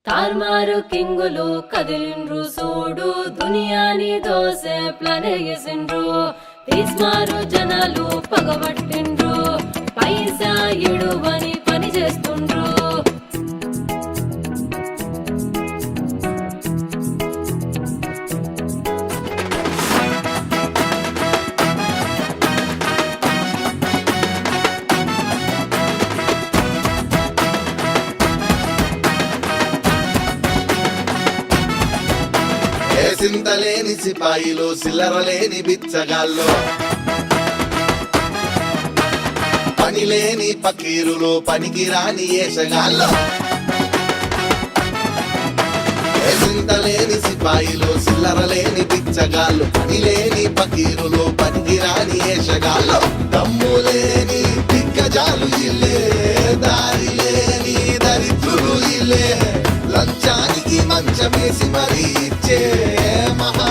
తార్మారు కింగులు కదిలిండ్రు సూడు దునియాని దోసే ప్లాన్ వేసిండ్రు తీస్మారు జనాలు పగబట్టిండ్రు పైసా ఇడువని పని చేస్తుండ్రు సింతలేని సిపాయిలు సిల్లరలేని బిచ్చగాళ్ళు పనిలేని పకీరులు పనికిరాని ఏషగాళ్ళు సింతలేని సిపాయిలు సిల్లరలేని బిచ్చగాళ్ళు పనిలేని పకీరులు పనికిరాని ఏషగాళ్ళు దమ్ములేని దిగ్గజాలు ఇల్లే దారి లేని దరిద్రులు ఇల్లే లంచానికి మంచమేసి మరీ ఇచ్చే మహా